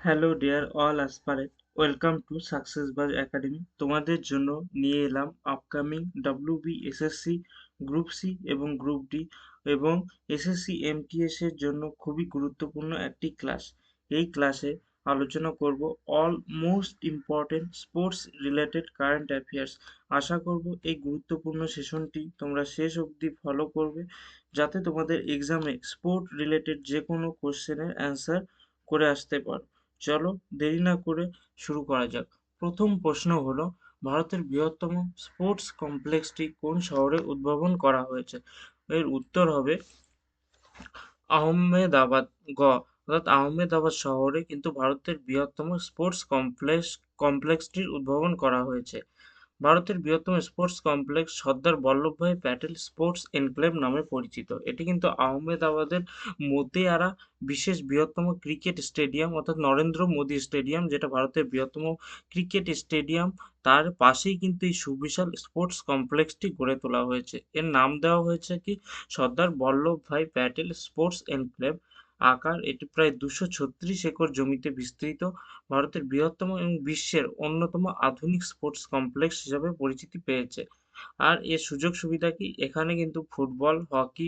Hello dear all aspirant, welcome to success buzz academy. তোমাদের জন্য নিয়ে এলাম upcoming WB SSC group C এবং গ্রুপ ডি এবং এসএসসি এমটিএস এর জন্য খুবই গুরুত্বপূর্ণ একটি ক্লাস। এই ক্লাসে আলোচনা করব all most important sports related current affairs. আশা করব এই গুরুত্বপূর্ণ সেশনটি তোমরা শেষ অবধি ফলো করবে, যাতে তোমাদের এক্সামে স্পোর্ট রিলেটেড যে কোনো কোশ্চেনের অ্যান্সার করে আসতে পারো। চলো দেরি না করে শুরু করা যাক। প্রথম প্রশ্ন হলো, ভারতের বৃহত্তম স্পোর্টস কমপ্লেক্সটি কোন শহরে উদ্ভাবন করা হয়েছে? এর উত্তর হবে আহমেদাবাদ। অর্থাৎ আহমেদাবাদ শহরে কিন্তু ভারতের বৃহত্তম স্পোর্টস কমপ্লেক্সটির উদ্ভাবন করা হয়েছে। ভারতের বৃহত্তম sports complex Sardar Vallabhbhai Patel sports enclave নামে পরিচিত। এটি কিন্তু আহমেদাবাদের মোতেয়ারা বিশেষ বৃহত্তম ক্রিকেট স্টেডিয়াম, অর্থাৎ নরেন্দ্র মোদী স্টেডিয়াম, যেটা ভারতের বৃহত্তম ক্রিকেট স্টেডিয়াম, তার পাশেই কিন্তু এই সুবিশাল স্পোর্টস কমপ্লেক্সটি গড়ে তোলা হয়েছে। এর নাম দেওয়া হয়েছে কি সর্দার বল্লভভাই প্যাটেল স্পোর্টস এনক্লেভ। আকার এটি প্রায় 236 একর জমিতে বিস্তৃত। ভারতের বৃহত্তম এবং বিশ্বের অন্যতম আধুনিক স্পোর্টস কমপ্লেক্স হিসাবে পরিচিতি পেয়েছে। আর এর সুযোগ সুবিধা কি, এখানে কিন্তু হকি,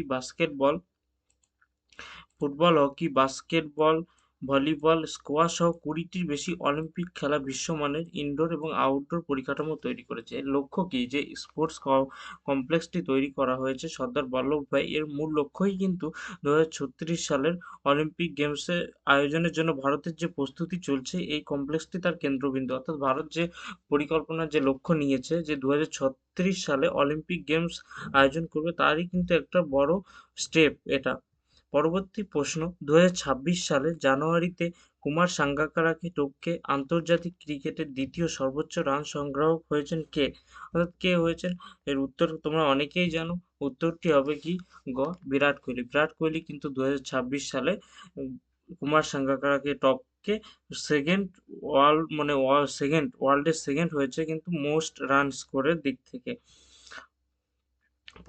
বাস্কেটবল, ভলিবল, স্কোয়াশ সহ 20টির বেশি অলিম্পিক খেলা বিশ্বমানের ইনডোর এবং আউটডোর পরিকাঠামো তৈরি করেছে। এর লক্ষ্য কি, যে স্পোর্টস কমপ্লেক্সটি তৈরি করা হয়েছে সর্দার বল্লভভাই, এর মূল লক্ষ্যই কিন্তু 2036 সালের অলিম্পিক গেমসের আয়োজনের জন্য ভারতের যে প্রস্তুতি চলছে, এই কমপ্লেক্সটি তার কেন্দ্রবিন্দু। অর্থাৎ ভারত যে পরিকল্পনার যে লক্ষ্য নিয়েছে যে 2036 সালে অলিম্পিক গেমস আয়োজন করবে, তারই কিন্তু একটা বড় স্টেপ এটা। পরবর্তী প্রশ্ন, 2026 সালের জানুয়ারিতে কুমার সাঙ্গাকারাকে টপকে আন্তর্জাতিক ক্রিকেটের দ্বিতীয় সর্বোচ্চ রান সংগ্রাহক হয়েছেন কে? অর্থাৎ কে হয়েছেন? এর উত্তর তোমরা অনেকেই জানো। উত্তরটি হবে কি বিরাট কোহলি। বিরাট কোহলি কিন্তু 2026 সালে উম, কুমার সাঙ্গাকারাকে টপকে সেকেন্ড ওয়ার্ল্ডের সেকেন্ড হয়েছে কিন্তু মোস্ট রান স্কোরের দিক থেকে।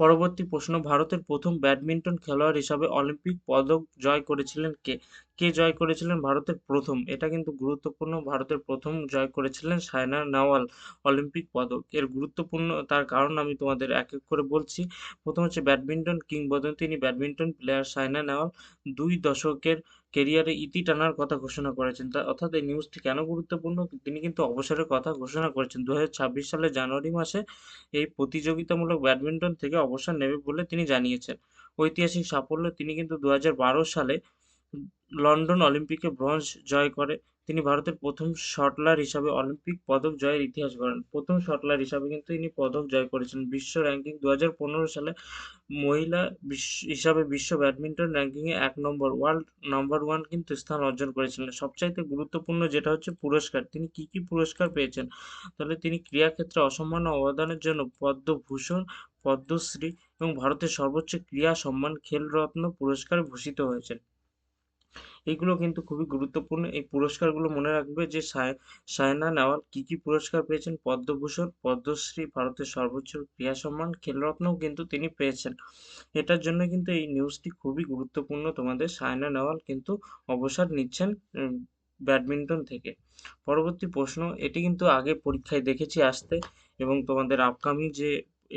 পরবর্তী প্রশ্ন, ভারতের প্রথম ব্যাডমিন্টন খেলোয়াড় হিসাবে অলিম্পিক পদক জয় করেছিলেন কে? কে জয় করেছিলেন ভারতের প্রথম? এটা কিন্তু গুরুত্বপূর্ণ। ভারতের প্রথম জয় করেছিলেন সায়না নেহওয়াল অলিম্পিক পদক। এর গুরুত্বপূর্ণ তার কারণ আমি তোমাদের এক এক করে বলছি। প্রথম হচ্ছে ব্যাডমিন্টন কিংবদন্তি ব্যাডমিন্টন প্লেয়ার সায়না নেহওয়াল 2 দশকের কেরিয়ারে ইতি টানার কথা ঘোষণা করেছেন। অর্থাৎ এই নিউজটি কেন গুরুত্বপূর্ণ, তিনি কিন্তু অবসরের কথা ঘোষণা করেছেন 2026 সালের জানুয়ারি মাসে। এই প্রতিযোগিতামূলক ব্যাডমিন্টন থেকে অবসর নেবে বলে তিনি জানিয়েছেন। ঐতিহাসিক সাফল্য, তিনি কিন্তু 2012 সালে লন্ডন অলিম্পিকে ব্রোঞ্জ জয় করে। তিনি ভারতের প্রথম শটলার হিসাবে অলিম্পিক পদক জয়ের ইতিহাস গড়েন। প্রথম শটলার হিসাবে কিন্তু তিনি পদক জয় করেছেন। বিশ্ব র্যাঙ্কিং 2015 সালে মহিলা হিসাবে বিশ্ব ব্যাডমিন্টন র্যাঙ্কিংয়ে 1 নম্বর, ওয়ার্ল্ড নাম্বার 1 কিন্তু স্থান অর্জন করেছিলেন। সবচাইতে গুরুত্বপূর্ণ যেটা হচ্ছে পুরস্কার, তিনি কি কি পুরস্কার পেয়েছেন? তাহলে তিনি ক্রীড়াক্ষেত্রে অসামান্য অবদানের জন্য পদ্মভূষণ, পদ্মশ্রী এবং ভারতের সর্বোচ্চ ক্রীড়া সম্মান খেলরত্ন পুরস্কারে ভূষিত হয়েছেন। এইগুলো কিন্তু খুবই গুরুত্বপূর্ণ। এই পুরস্কারগুলো মনে রাখবে যে সায়না নেহওয়াল কি কি পুরস্কার পেয়েছেন: পদ্মভূষণ, পদ্মশ্রী, ভারতের সর্বোচ্চ ক্রীড়া সম্মান খেলরত্নও কিন্তু তিনি পেয়েছেন। এটার জন্য কিন্তু এই নিউজটি খুবই গুরুত্বপূর্ণ তোমাদের। সায়না নেহওয়াল কিন্তু অবসর নিচ্ছেন ব্যাডমিন্টন থেকে। পরবর্তী প্রশ্ন, এটি কিন্তু আগে পরীক্ষায় দেখেছি আসতে, এবং তোমাদের আপকামিং যে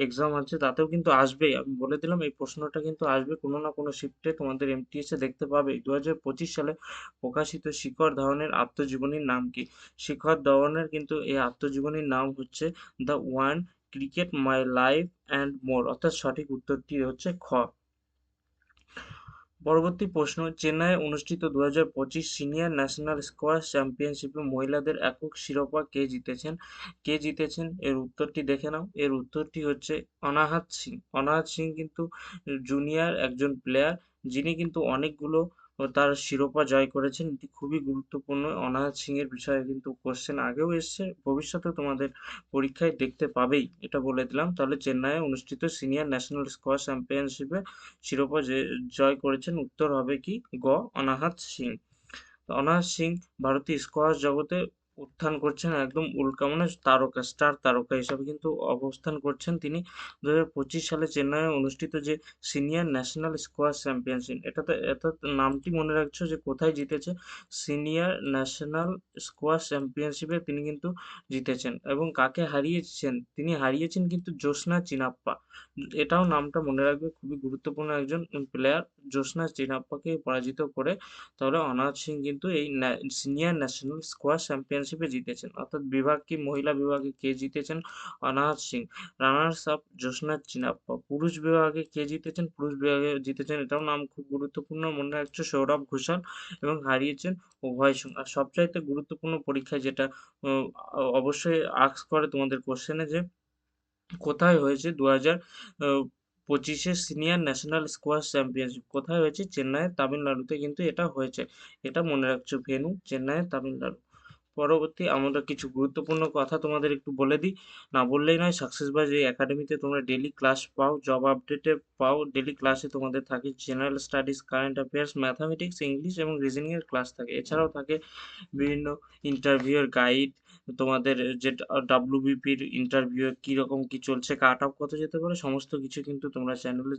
এক্সাম আছে তাতেও কিন্তু আসবেই। আমি বলে দিলাম এই প্রশ্নটা কিন্তু আসবে কোনো না কোনো শিফটে, তোমাদের এমটিএস এ দেখতে পাবে। 2025 সালে প্রকাশিত শিখর ধাওয়ানের আত্মজীবনীর নাম কি? শিখর ধাওয়ানের কিন্তু এই আত্মজীবনীর নাম হচ্ছে the one, cricket my life and more. অর্থাৎ সঠিক উত্তরটি হচ্ছে খ। পরবর্তী প্রশ্ন, চেন্নাইয়ে অনুষ্ঠিত 2025 সিনিয়র ন্যাশনাল স্কোয়াশ চ্যাম্পিয়নশিপে মহিলাদের একক শিরোপা কে জিতেছেন? এর উত্তরটি দেখে নাও। এর উত্তরটি হচ্ছে অনাহাত সিং। অনাহাত সিং কিন্তু জুনিয়র একজন প্লেয়ার, যিনি কিন্তু অনেকগুলো তার শিরোপা জয় করেছেন। এটি খুবই গুরুত্বপূর্ণ। অনাহাত সিং এর বিষয়ে কিন্তু কোশ্চেন আগেও এসছে, ভবিষ্যতে তোমাদের পরীক্ষায় দেখতে পাবেই, এটা বলে দিলাম। তাহলে চেন্নাইয়ে অনুষ্ঠিত সিনিয়র ন্যাশনাল স্কোয়াশ চ্যাম্পিয়নশিপে শিরোপা জয় করেছেন। উত্তর হবে কি অনাহাত সিং। অনাহাত সিং ভারতীয় স্কোয়াশ জগতে উত্থান করছেন, একদম উল্কা মানে তারকা, স্টার তারকা হিসাবে কিন্তু অবস্থান করছেন তিনি। 2025 সালে চেন্নাইয়ে অনুষ্ঠিত যে সিনিয়র ন্যাশনাল স্কোয়াশ চ্যাম্পিয়নশিপ, এটাতে নামটি মনে রাখছো যে কোথায় জিতেছে? সিনিয়র ন্যাশনাল স্কোয়াশ চ্যাম্পিয়নশিপে তিনি কিন্তু জিতেছেন, এবং কাকে হারিয়েছেন? তিনি হারিয়েছেন কিন্তু জ্যোৎস্না চিনাপ্পা। এটাও নামটা মনে রাখবে, খুবই গুরুত্বপূর্ণ একজন প্লেয়ার। জ্যোৎস্না চিনাপ্পাকে পরাজিত করে তাহলে অনাথ সিং কিন্তু এই সিনিয়র ন্যাশনাল স্কোয়াশ চ্যাম্পিয়নশিপে জিতেছেন। অর্থাৎ বিভাগ কি, মহিলা বিভাগে কে জিতেছেন? অনাথ সিং। রানার্স আপ জ্যোৎস্না চিনাপ্পা। পুরুষ বিভাগে কে জিতেছেন? পুরুষ বিভাগে জিতেছেন, এটাও নাম খুব গুরুত্বপূর্ণ, মনে রাখছো, সৌরভ ঘোষাল, এবং হারিয়েছেন অভয় সিং। আর সবচাইতে গুরুত্বপূর্ণ পরীক্ষায় যেটা অবশ্যই আস্ক করে তোমাদের কোশ্চেনে, যে কোথায় হয়েছে 2025 সিনিয়র ন্যাশনাল স্কোয়াশ চ্যাম্পিয়নশিপ কোথায় হয়েছে? চেন্নাইয়ের, তামিলনাড়ুতে কিন্তু এটা হয়েছে। এটা মনে রাখছো, ভেন্যু চেন্নাইয়ের, তামিলনাড়ু। পরবর্তী আমরা কিছু গুরুত্বপূর্ণ কথা তোমাদের একটু বলে দিই, না বললেই নয়। সাকসেস বাজ এই একাডেমিতে তোমরা ডেইলি ক্লাস পাও, জব আপডেটে পাও, ডেইলি ক্লাসে তোমাদের থাকে general studies, current affairs, mathematics, English এবং রিজনিং এর ক্লাস থাকে। এছাড়াও থাকে বিভিন্ন ইন্টারভিউ এর গাইড, তোমাদের যে ডাব্লিউবিপির ইন্টারভিউ এ কিরকম কি চলছে, কাট অফ কত যেতে পারে, সমস্ত কিছু কিন্তু তোমরা চ্যানেলে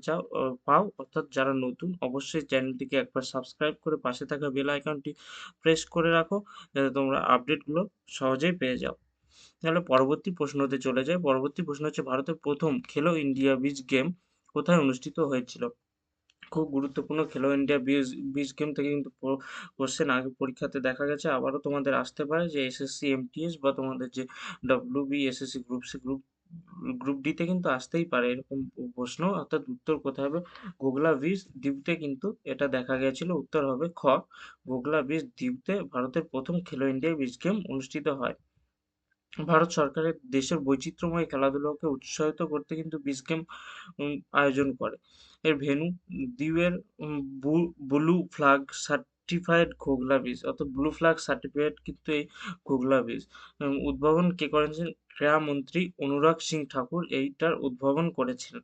পাও। অর্থাৎ যারা নতুন, অবশ্যই চ্যানেলটিকে একবার সাবস্ক্রাইব করে পাশে থাকা বেল আইকনটি প্রেস করে রাখো, যাতে তোমরা আপডেটগুলো সহজেই পেয়ে যাও। তাহলে পরবর্তী প্রশ্নতে চলে যাই। পরবর্তী প্রশ্ন হচ্ছে, ভারতের প্রথম খেলো ইন্ডিয়া বিচ গেম কোথায় অনুষ্ঠিত হয়েছিল? খুব গুরুত্বপূর্ণ, খেলো ইন্ডিয়া বিচ গেম থেকে কিন্তু কোশ্চেন আগে পরীক্ষাতে দেখা গেছে, আবারও তোমাদের আসতে পারে, যে এসএসসি এমটিএস বা তোমাদের যে WB SSC group C, group ডিতে কিন্তু আসতেই পারে এরকম প্রশ্ন। অর্থাৎ উত্তর কোথায় হবে? গোগলা বিচ দ্বীপতে কিন্তু এটা দেখা গেছিল। উত্তর হবে খ, গোগলা বিচ দ্বীপতে ভারতের প্রথম খেলো ইন্ডিয়া বিচ গেম অনুষ্ঠিত হয়। ভারত সরকারের দেশের বৈচিত্র্যময় খেলাধুলাকে উৎসাহিত করতে কিন্তু বিচ গেম আয়োজন করে। এর ভেন্যু দ্বীপের ব্লু ফ্ল্যাগ সার্টিফাইড ঘোগলা বিচ, অর্থাৎ ব্লু ফ্ল্যাগ সার্টিফাইড কিন্তু এই ঘোগলা বিচ। উদ্ভাবন কে করেছেন? ক্রীড়ামন্ত্রী অনুরাগ সিং ঠাকুর এইটার উদ্ভাবন করেছিলেন।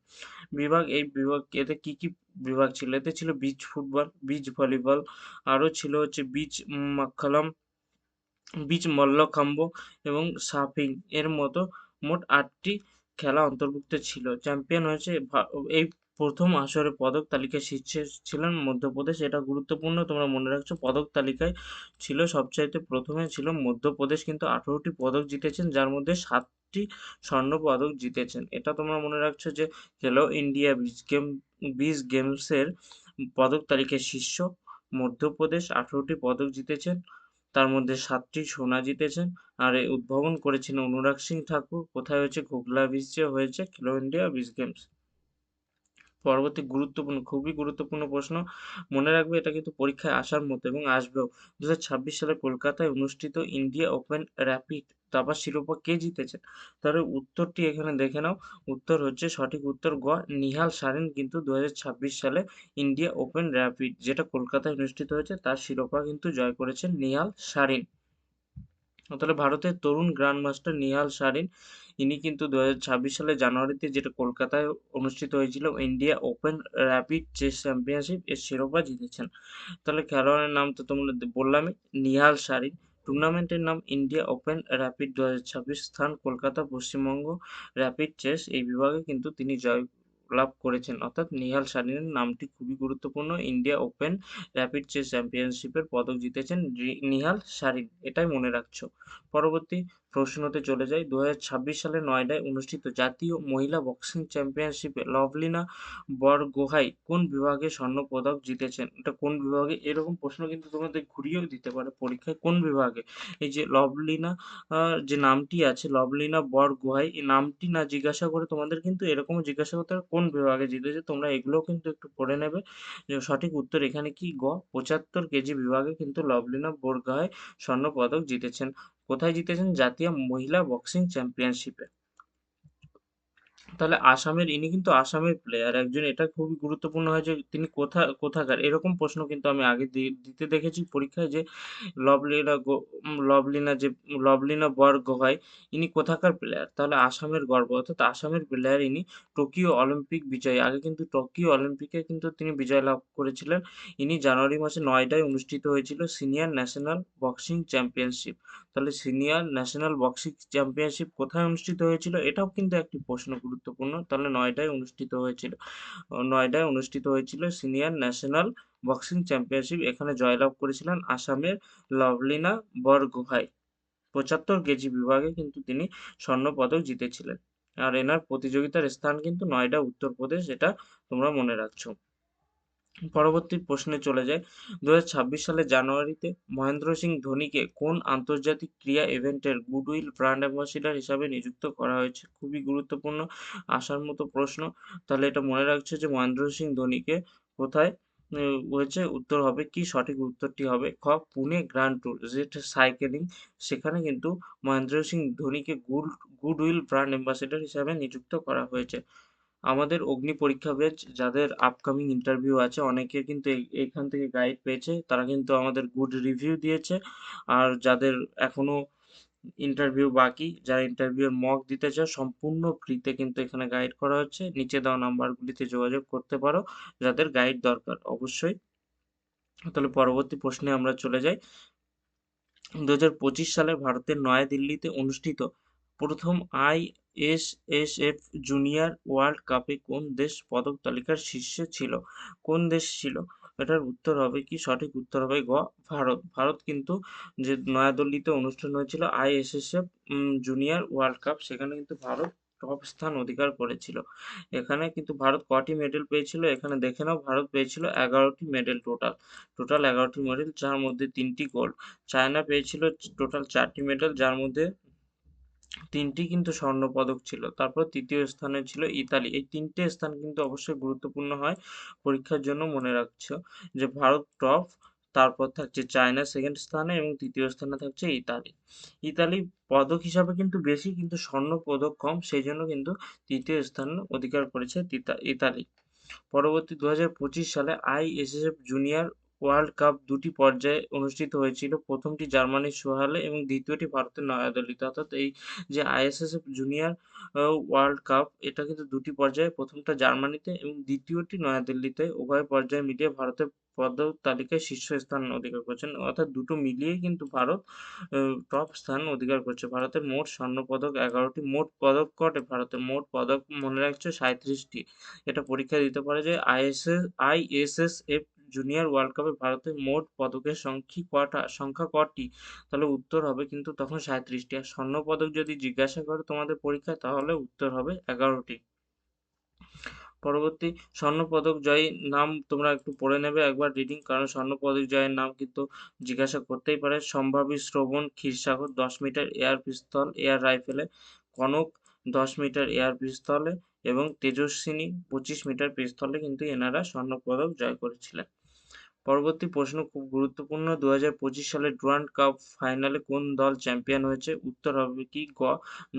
বিভাগ, এই বিভাগ, এতে কি কি বিভাগ ছিল? এতে ছিল বিচ ফুটবল, বিচ ভলিবল, আরও ছিল হচ্ছে বিচ মাক্কালাম, বিচ মল্লখাম্ব এবং সার্ফিং এর মতো মোট ৮টি খেলা অন্তর্ভুক্ত ছিল। চ্যাম্পিয়ন হয়েছে এই প্রথম আসরে পদক তালিকায় শীর্ষে ছিলেন মধ্যপ্রদেশ। এটা গুরুত্বপূর্ণ, তোমরা মনে রাখছো, পদক তালিকায় ছিল সবচাইতে প্রথমে ছিল মধ্যপ্রদেশ, কিন্তু 18টি পদক জিতেছেন, যার মধ্যে 7টি স্বর্ণ পদক জিতেছেন। এটা তোমরা মনে রাখছো যে খেলো ইন্ডিয়া বিচ গেমসের পদক তালিকায় শীর্ষ মধ্যপ্রদেশ, 18টি পদক জিতেছেন, তার মধ্যে 7টি সোনা জিতেছেন। আর এই উদ্ভাবন করেছেন অনুরাগ সিং ঠাকুর। কোথায় হয়েছে? ঘোগলা বিচে হয়েছে খেলো ইন্ডিয়া বিচ গেমস। পরবর্তী গুরুত্বপূর্ণ, খুবই গুরুত্বপূর্ণ প্রশ্ন, মনে রাখবে, এটা কিন্তু পরীক্ষায় আসার মতো এবং আসবেও। 2026 সালে কলকাতায় অনুষ্ঠিত ইন্ডিয়া ওপেন র্যাপিড দাবার শিরোপা কে জিতেছেন? তাহলে উত্তরটি এখানে দেখে নাও। উত্তর হচ্ছে, সঠিক উত্তর গ, নিহাল সারিন কিন্তু 2026 সালে ইন্ডিয়া ওপেন র্যাপিড, যেটা কলকাতায় অনুষ্ঠিত হয়েছে, তার শিরোপা কিন্তু জয় করেছেন নিহাল সারিন। তাহলে ভারতের তরুণ গ্র্যান্ড মাস্টার নিহাল সারিন, ইনি কিন্তু 2026 সালের জানুয়ারিতে, যেটা কলকাতায় অনুষ্ঠিত হয়েছিল, India open rapid chess championship এর শিরোপা জিতেছেন। তাহলে খেলোয়াড়ের নাম তো তোমরা বললামই, নিহাল সারিন। টুর্নামেন্টের নাম ইন্ডিয়া ওপেন র্যাপিড 2026, স্থান কলকাতা, পশ্চিমবঙ্গ। র্যাপিড চেস এই বিভাগে কিন্তু তিনি জয় লাভ করেছেন। অর্থাৎ নিহাল সারিনের নামটি খুবই গুরুত্বপূর্ণ, ইন্ডিয়া ওপেন র্যাপিড চেস চ্যাম্পিয়নশিপের পদক জিতেছেন নিহাল সারিন, এটাই মনে রাখছো। পরবর্তী প্রশ্নতে চলে যাই। 2026 সালে নয়ডায় অনুষ্ঠিত জাতীয় মহিলা বক্সিং চ্যাম্পিয়নশিপে লভলিনা বরগোহাই কোন বিভাগে স্বর্ণ পদক জিতেছেন? এটা কোন বিভাগে? এরকম প্রশ্ন কিন্তু তোমাদের ঘুরিয়েও দিতে পারে পরীক্ষায়, কোন বিভাগে? এই যে লভলিনা, যে নামটি আছে লভলিনা বরগোহাই, এই নামটি না জিজ্ঞাসা করে তোমাদের কিন্তু এরকমও জিজ্ঞাসা করতে পারে কোন বিভাগে জিতেছে। তোমরা এগুলোও কিন্তু একটু পড়ে নেবে। যে সঠিক উত্তর এখানে কি? গ, 75 কেজি বিভাগে কিন্তু লভলিনা বরগোহাই স্বর্ণ পদক জিতেছেন। কোথায় জিতেছেন? জাতীয় মহিলা বক্সিং চ্যাম্পিয়নশিপে। তাহলে আসামের ইনি কিন্তু আসামের প্লেয়ার একজন, এটা খুবই গুরুত্বপূর্ণ হয় যে তিনি কোথাকার, এরকম প্রশ্ন কিন্তু আমি আগে দিতে দেখেছি পরীক্ষায় যে লভলিনা লভলিনা যে লভলিনা বরগোহাঁই ইনি কোথাকার প্লেয়ার, তাহলে আসামের গর্ব, অর্থাৎ আসামের প্লেয়ার ইনি। টোকিও অলিম্পিক বিজয়ী, আগে কিন্তু টোকিও অলিম্পিকে কিন্তু তিনি বিজয় লাভ করেছিলেন। ইনি জানুয়ারি মাসে নয়ডায় অনুষ্ঠিত হয়েছিল সিনিয়র ন্যাশনাল বক্সিং চ্যাম্পিয়নশিপ। তাহলে সিনিয়র ন্যাশনাল বক্সিং চ্যাম্পিয়নশিপ কোথায় অনুষ্ঠিত হয়েছিল, এটাও কিন্তু একটি প্রশ্ন গুরুত্বপূর্ণ। তাহলে নয়ডায় অনুষ্ঠিত হয়েছিল, নয়ডায় অনুষ্ঠিত হয়েছিল সিনিয়র ন্যাশনাল বক্সিং চ্যাম্পিয়নশিপ। এখানে জয়লাভ করেছিলেন আসামের লভলিনা বরগোহাঁই। 75 কেজি বিভাগে কিন্তু তিনি স্বর্ণপদক জিতেছিলেন। আর এনার প্রতিযোগিতার স্থান কিন্তু নয়ডা, উত্তরপ্রদেশ, এটা তোমরা মনে রাখছো। পরবর্তী প্রশ্নে চলে যাই। 2026 সালের জানুয়ারিতে মহেন্দ্র সিং ধোনিকে কোন আন্তর্জাতিক ক্রীড়া ইভেন্টের গুডউইল ব্র্যান্ড অ্যাম্বাসেডর হিসাবে নিযুক্ত করা হয়েছে? খুবই গুরুত্বপূর্ণ, আসার মতো প্রশ্ন। তাহলে এটা মনে রাখছে যে মহেন্দ্র সিং ধোনিকে কোথায় হয়েছে, উত্তর হবে কি, সঠিক উত্তরটি হবে খ, পুনে গ্র্যান্ড ট্যুর, যেটা সাইকেলিং, সেখানে কিন্তু মহেন্দ্র সিং ধোনিকে গুডউইল ব্র্যান্ড অ্যাম্বাসেডর হিসাবে নিযুক্ত করা হয়েছে। আমাদের অগ্নি পরীক্ষা ব্যাচ যাদের আপকামিং ইন্টারভিউ আছে, অনেকে কিন্তু এখান থেকে গাইড পেয়েছে, তারা কিন্তু আমাদের গুড রিভিউ দিয়েছে। আর যাদের এখনো ইন্টারভিউ বাকি, যারা ইন্টারভিউর মক দিতে চাও, সম্পূর্ণ ফ্রিতে কিন্তু এখানে গাইড করা হচ্ছে। নিচে দেওয়া নাম্বারগুলিতে যোগাযোগ করতে পারো যাদের গাইড দরকার অবশ্যই। তাহলে পরবর্তী প্রশ্নে আমরা চলে যাই। 2025 সালে ভারতের নয়াদিল্লিতে অনুষ্ঠিত প্রথম আইএসএসএফ জুনিয়র ওয়ার্ল্ড কাপে কোন দেশ পদক তালিকার শীর্ষে ছিল? কোন দেশ ছিল? এটার উত্তর হবে কি, সঠিক উত্তর হবে গ, ভারত। ভারত কিন্তু, যে নয়াদিল্লিতে অনুষ্ঠান হয়েছিল আইএসএসএফ জুনিয়র ওয়ার্ল্ড কাপ, সেখানে কিন্তু ভারত টপ স্থান অধিকার করেছিল। এখানে কিন্তু ভারত কটি মেডেল পেয়েছিল, এখানে দেখে নাও, ভারত পেয়েছিল 11টি মেডেল, টোটাল 11টি মেডেল, যার মধ্যে 3টি গোল্ড। চায়না পেয়েছিল টোটাল 4টি মেডেল, যার মধ্যে 3টি কিন্তু স্বর্ণপদক ছিল। তারপর তৃতীয় স্থানে ছিল ইতালি। এই 3টে স্থান কিন্তু অবশ্যই গুরুত্বপূর্ণ হয় পরীক্ষার জন্য, মনে রাখছো যে ভারত টপ, তারপর থাকছে চায়না সেকেন্ড স্থানে এবং তৃতীয় স্থানে থাকছে ইতালি। ইতালি পদক হিসাবে কিন্তু বেশি, কিন্তু স্বর্ণ পদক কম, সেই জন্য কিন্তু তৃতীয় স্থান অধিকার করেছে ইতালি। পরবর্তী 2025 সালে আইএসএসএফ জুনিয়র ওয়ার্ল্ড কাপ দুটি পর্যায়ে অনুষ্ঠিত হয়েছিল। প্রথমটি জার্মানির সোহালে এবং দ্বিতীয়টি ভারতের নয়াদিল্লিতে। অর্থাৎ এই যে আইএসএসএফ জুনিয়র ওয়ার্ল্ড কাপ, এটা কিন্তু দুটি পর্যায়ে, প্রথমটা জার্মানিতে এবং দ্বিতীয়টি নয়াদিল্লিতে। উভয় পর্যায়ে মিলিয়ে ভারতের পদক তালিকায় শীর্ষস্থান অধিকার করেছেন, অর্থাৎ দুটো মিলিয়েই কিন্তু ভারত টপ স্থান অধিকার করছে। ভারতের মোট স্বর্ণপদক 11টি, মোট পদক কটে ভারতের, মোট পদক মনে রাখছো 37টি। এটা পরীক্ষায় দিতে পারে যে আইএসএসএফ জুনিয়র ওয়ার্ল্ড কাপে ভারতের মোট পদকের সংখ্যা কটি, তাহলে উত্তর হবে কিন্তু তখন 37টি। আর স্বর্ণ পদক যদি জিজ্ঞাসা করে তোমাদের পরীক্ষায়, তাহলে উত্তর হবে 11টি। পরবর্তী স্বর্ণপদক জয়ী নাম তোমরা একটু পড়ে নেবে একবার রিডিং, কারণ স্বর্ণপদক জয়ের নাম কিন্তু জিজ্ঞাসা করতেই পারে। Sambhavi Shravan Kshirsagar 10 metre air pistol air রাইফেলে, কনক 10 মিটার এয়ার পিস্তলে এবং তেজস্বিনী 25 মিটার পিস্তলে কিন্তু এনারা স্বর্ণপদক জয় করেছিলেন। পরবর্তী প্রশ্ন খুব গুরুত্বপূর্ণ। 2025 সালে ডুরান্ড কাপ ফাইনালে কোন দল চ্যাম্পিয়ন হয়েছে? উত্তর হবে কি, গ,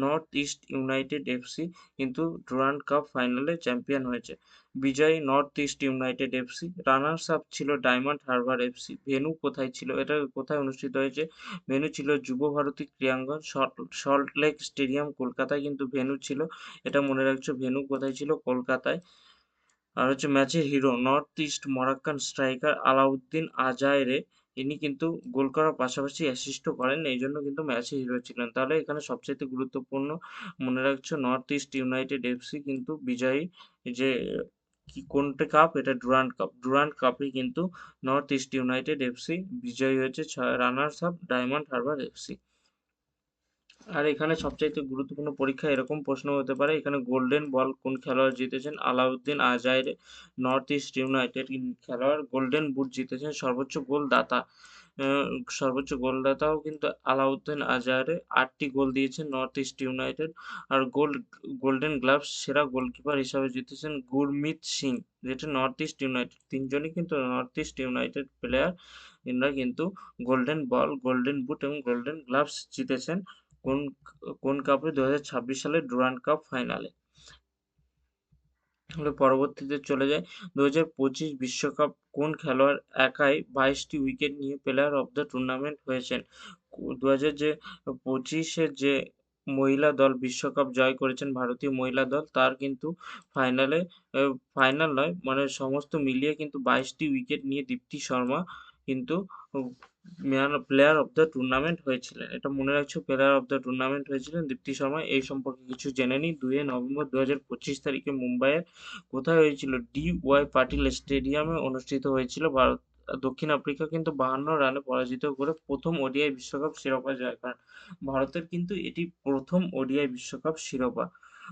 নর্থ ইস্ট ইউনাইটেড এফসি কিন্তু ডুরান্ড কাপ ফাইনালে চ্যাম্পিয়ন হয়েছে। বিজয়ী north east United FC, runners up ছিল ডায়মন্ড হারবার এফসি। ভেন্যু কোথায় ছিল, এটা কোথায় অনুষ্ঠিত হয়েছে? ভেন্যু ছিল যুব ভারতী ক্রীড়াঙ্গন, সল্টলেক স্টেডিয়াম কলকাতায় কিন্তু ভেন্যু ছিল, এটা মনে রাখছো। ভেন্যু কোথায় ছিল? কলকাতায়। আর হচ্ছে ম্যাচের hero North East Moroccan striker Alaaeddine Ajaraie, ইনি কিন্তু গোল করার পাশাপাশি অ্যাসিস্টও করেন, এই জন্য কিন্তু ম্যাচের হিরো ছিলেন। তাহলে এখানে সবচেয়ে গুরুত্বপূর্ণ মনে রাখছো, নর্থ ইস্ট ইউনাইটেড এফসি কিন্তু বিজয়ী, যে কি কোনটা কাপ, এটা ডুরান্ড কাপ। ডুরান্ড কাপে কিন্তু নর্থ ইস্ট ইউনাইটেড এফসি বিজয়ী হয়েছে, runners up Diamond Harbour FC. আর এখানে সবচাইতে গুরুত্বপূর্ণ পরীক্ষা এরকম প্রশ্ন হতে পারে, এখানে গোল্ডেন বল কোন খেলোয়াড় জিতেছেন? আলাউদ্দিন আজাইরে। নর্থ ইস্ট ইউনাইটেড খেলোয়াড়। গোল্ডেন বুট জিতেছেন সর্বোচ্চ গোলদাতা, সর্বোচ্চ গোলদাতাও কিন্তু আলাউদ্দিন আজারে, 8টি গোল দিয়েছেন নর্থ ইস্ট ইউনাইটেড। আর গোল্ডেন গ্লাভস সেরা গোলকিপার হিসাবে জিতেছেন গুরমিত সিং, যেটা নর্থ ইস্ট ইউনাইটেড। তিনজনই কিন্তু নর্থ ইস্ট ইউনাইটেড প্লেয়ার, এনারা কিন্তু গোল্ডেন বল, গোল্ডেন বুট এবং গোল্ডেন গ্লাভস জিতেছেন কোন কোন কাপে? 2026 সালে ডুরান্ড কাপ ফাইনালে। হলে পরবর্তীতে চলে যায় 2025 বিশ্বকাপ কোন খেলোয়াড় একাই 22টি উইকেট নিয়ে প্লেয়ার অফ দ্য টুর্নামেন্ট হয়েছেন? 2000 যে 25 এর যে মহিলা দল বিশ্বকাপ জয় করেছেন ভারতীয় মহিলা দল তার কিন্তু ফাইনালে এ ফাইনাল নয় মানে সমস্ত মিলিয়ে কিন্তু 22টি উইকেট নিয়ে দীপ্তি শর্মা কিন্তু উ প্লেয়ার অফ দ্য টুর্নামেন্ট হয়েছিলেন। এটা মনে রাখছো প্লেয়ার অফ দ্য টুর্নামেন্ট হয়েছিলেন দীপ্তি শর্মা। এই সম্পর্কে কিছু জেনে নিই। 2 নভেম্বর 2025 তারিখে মুম্বাইয়ের কোথায় হয়েছিল? ডি.ওয়াই পাটিল স্টেডিয়ামে অনুষ্ঠিত হয়েছিল। দক্ষিণ আফ্রিকা কিন্তু 52 রানে পরাজিত করে প্রথম ওডিআই বিশ্বকাপ শিরোপা জয় করেন। ভারতের কিন্তু এটি প্রথম ওডিআই বিশ্বকাপ শিরোপা।